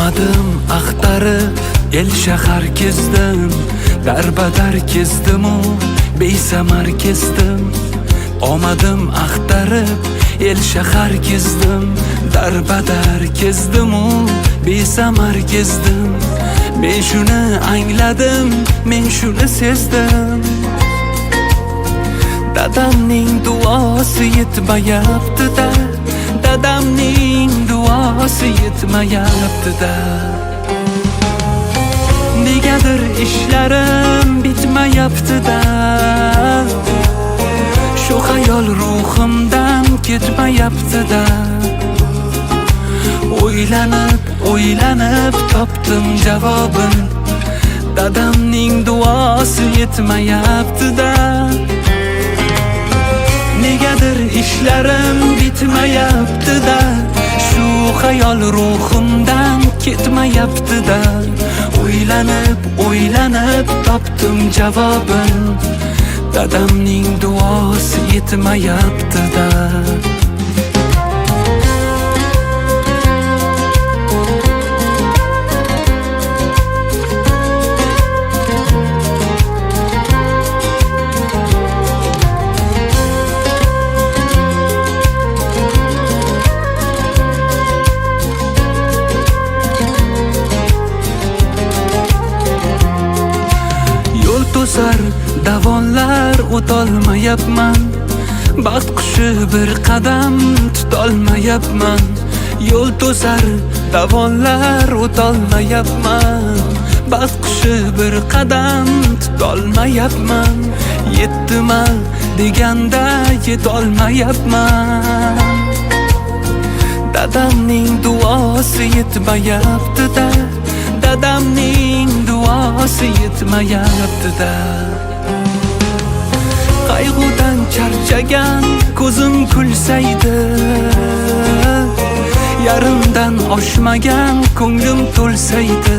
Omadim axtarib el shahar kezdim, darbadar kezdim-u besamar kezdim. Omadim axtarib el shahar kezdim, darbadar kezdim-u besamar kezdim. Men shuni angladim, men shuni sezdim. Dadamning duosi yetmayapti-da, dadamning duosi yetmayapti-da. Negadir ishlarim bitmayapti-da, shu xayol ruhimdan ketmayapti-da. O'ylanib topdim javobin, dadamning duosi yetmayapti-da. Negadir ishlarim bitmayapti-da, shu xayol ruhimdan ketmayapti-da. O'ylanib topdim javobin, dadamning duosi yetmayapti-da. To'sar davonlar o'tolmayapman, baxt qushi bir qadam tutolmayapman. Yo'l to'sar davonlar o'tolmayapman, baxt qushi bir qadam tutolmayapman. Yetdima deganda yetolmayapman. Dadamning duosi yetmayapti-da, dadamning duosi yetmayapti-da. Qayg'udan charchagan ko'zim kulsaydi, yarimdan oshmagan ko'nglim to'lsaydi.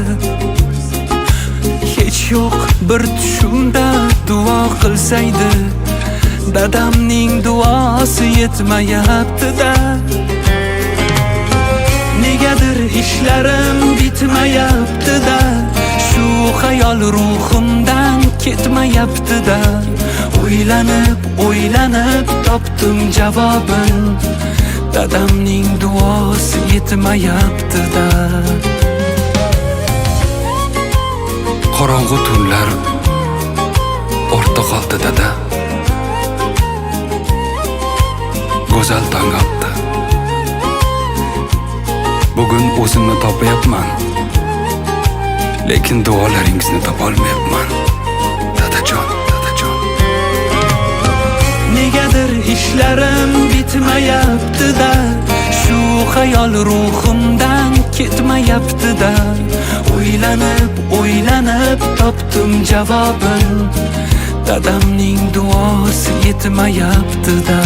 Hech yo'q bir tushumda duo qilsaydi, dadamning duosi yetmayapti-da. Negadir ishlarim bitmayapti-da, shu xayol ruhimdan ketmayapti-da. O'ylanib topdim javobin, dadamning duosi yetmayapti-da. Qorong'u tunlar ortda qoldi dada, go'zal tong otdi. Bugun o'zimni topayapman, lekin duolaringizni topolmayapman. Dadajon. Negadir ishlarim bitmayapti-da, shu xayol ruhimdan ketmayapti-da. O'ylanib topdim javobin, dadamning duosi yetmayapti-da.